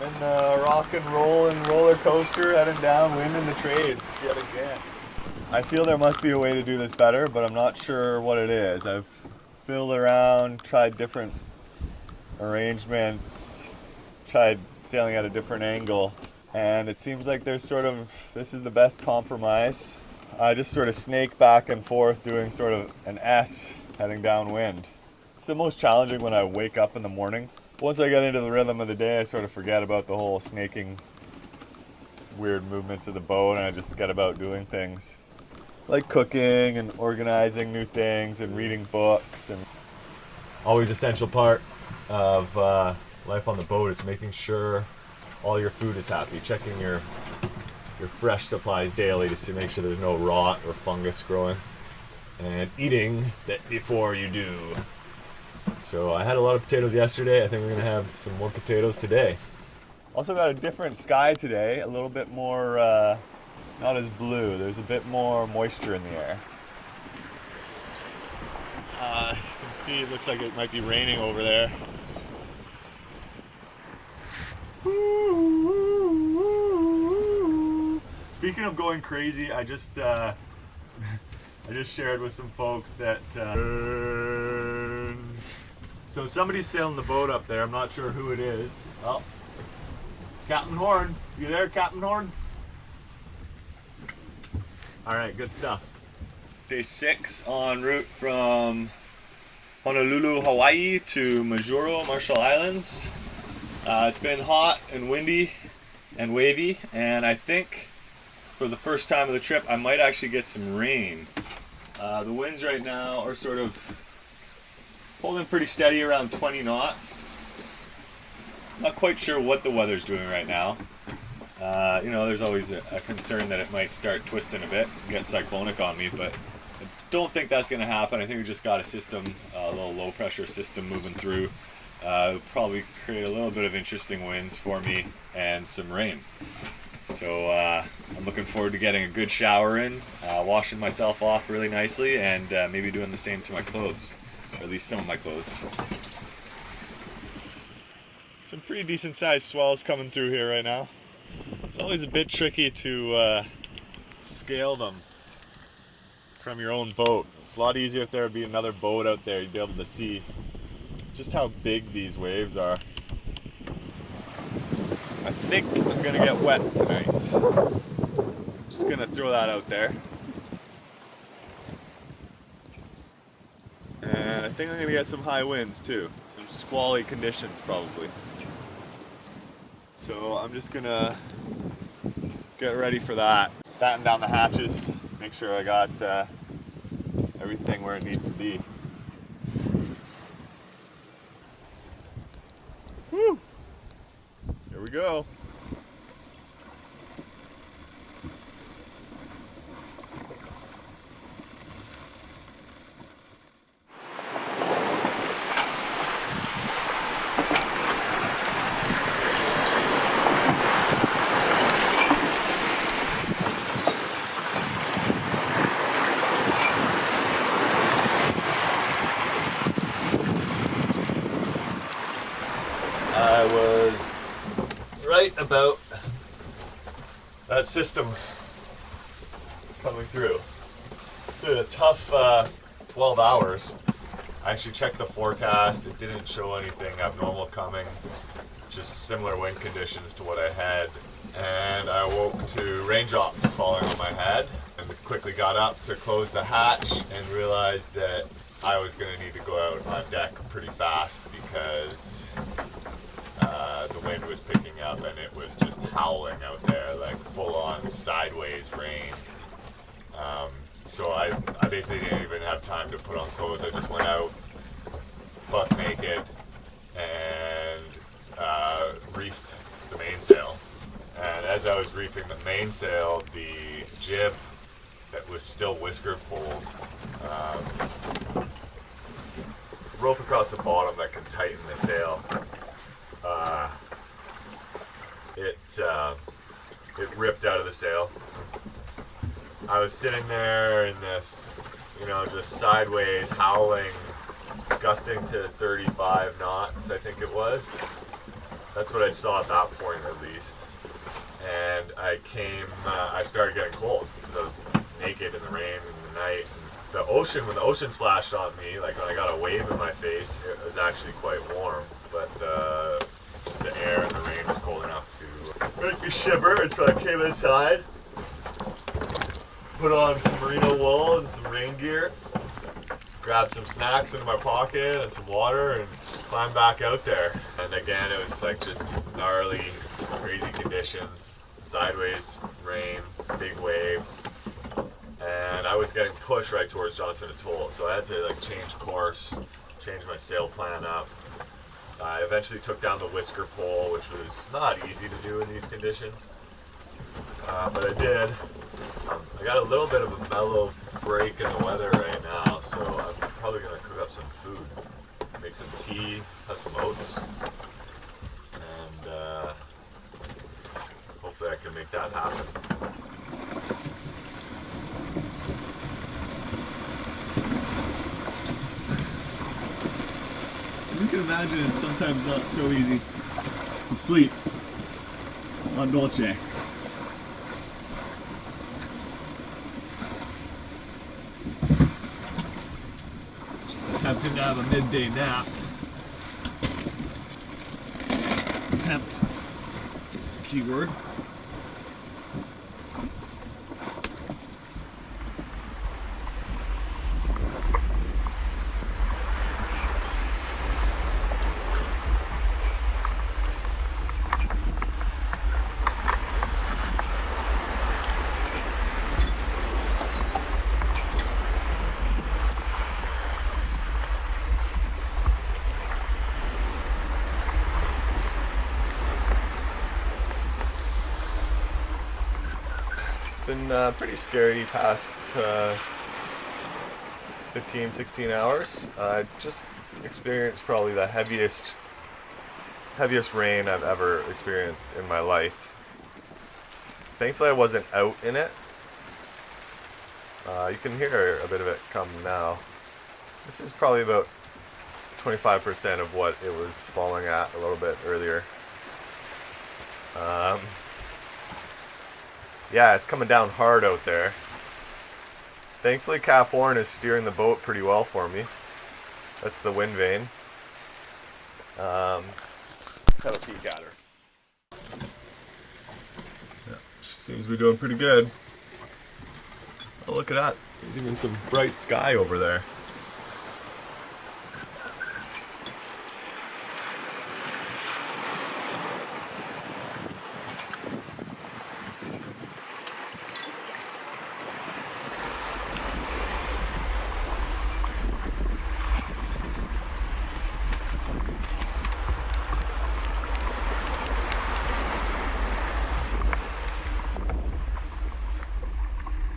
And rock and roll and roller coaster heading downwind in the trades yet again. I feel there must be a way to do this better, but I'm not sure what it is. I've fiddled around, tried different arrangements, tried sailing at a different angle, and it seems like this is the best compromise. I just sort of snake back and forth doing sort of an S heading downwind. It's the most challenging when I wake up in the morning. Once I get into the rhythm of the day, I sort of forget about the whole snaking weird movements of the boat, and I just get about doing things like cooking and organizing new things and reading books. And always essential part of life on the boat is making sure all your food is happy, checking your fresh supplies daily to make sure there's no rot or fungus growing, and eating that before you do. So I had a lot of potatoes yesterday. I think we're gonna have some more potatoes today. Also got a different sky today, a little bit more not as blue. There's a bit more moisture in the air. You can see it looks like it might be raining over there. Speaking of going crazy, I just shared with some folks that so somebody's sailing the boat up there. I'm not sure who it is. Oh, Captain Horn, you there, Captain Horn? All right, good stuff. Day 6 en route from Honolulu, Hawaii to Majuro, Marshall Islands. It's been hot and windy and wavy, and I think for the first time of the trip I might actually get some rain. The winds right now are sort of holding pretty steady around 20 knots. Not quite sure what the weather's doing right now. There's always a concern that it might start twisting a bit and get cyclonic on me, but I don't think that's going to happen. I think we just got a little low pressure system moving through. It'll probably create a little bit of interesting winds for me and some rain. So I'm looking forward to getting a good shower in, washing myself off really nicely, and maybe doing the same to my clothes, or at least some of my clothes. Some pretty decent sized swells coming through here right now. It's always a bit tricky to scale them from your own boat. It's a lot easier if there would be another boat out there. You'd be able to see just how big these waves are. I think I'm gonna get wet tonight. Just gonna throw that out there. And I think I'm gonna get some high winds too. Some squally conditions probably. So I'm just gonna get ready for that. Batten down the hatches, make sure I got everything where it needs to be. Woo! Here we go. I was right about that system coming through. It's been a tough 12 hours. I actually checked the forecast. It didn't show anything abnormal coming, just similar wind conditions to what I had. And I woke to raindrops falling on my head and quickly got up to close the hatch and realized that I was going to need to go out on deck pretty fast because the wind was picking up and it was just howling out there, like full-on sideways rain. So I basically didn't even have time to put on clothes. I just went out buck naked and reefed the mainsail. And as I was reefing the mainsail, the jib that was still whisker pulled, rope across the bottom that can tighten the sail, it ripped out of the sail. I was sitting there in this, just sideways howling, gusting to 35 knots, I think it was. That's what I saw at that point, at least. And I started getting cold because I was naked in the rain in the night. And when the ocean splashed on me, like when I got a wave in my face, it was actually quite warm. But just the air and the rain was cold enough to make me shiver. And so I came inside, put on some merino wool and some rain gear, grabbed some snacks into my pocket and some water, and climbed back out there. And again, it was like just gnarly, crazy conditions, sideways rain, big waves, and I was getting pushed right towards Johnson Atoll. So I had to like change course, change my sail plan up. I eventually took down the whisker pole, which was not easy to do in these conditions, but I did. I got a little bit of a mellow break in the weather right now, so I'm probably going to cook up some food. Make some tea, have some oats, and hopefully I can make that happen. You can imagine it's sometimes not so easy to sleep on Dolce. Attempting to have a midday nap. Attempt is the key word. Been pretty scary past 15, 16 hours. I just experienced probably the heaviest rain I've ever experienced in my life. Thankfully I wasn't out in it. You can hear a bit of it come now. This is probably about 25% of what it was falling at a little bit earlier. Yeah, it's coming down hard out there. Thankfully, Cap Horn is steering the boat pretty well for me. That's the wind vane. Have a peek at her. Yeah, she seems to be doing pretty good. Oh, look at that. There's even some bright sky over there.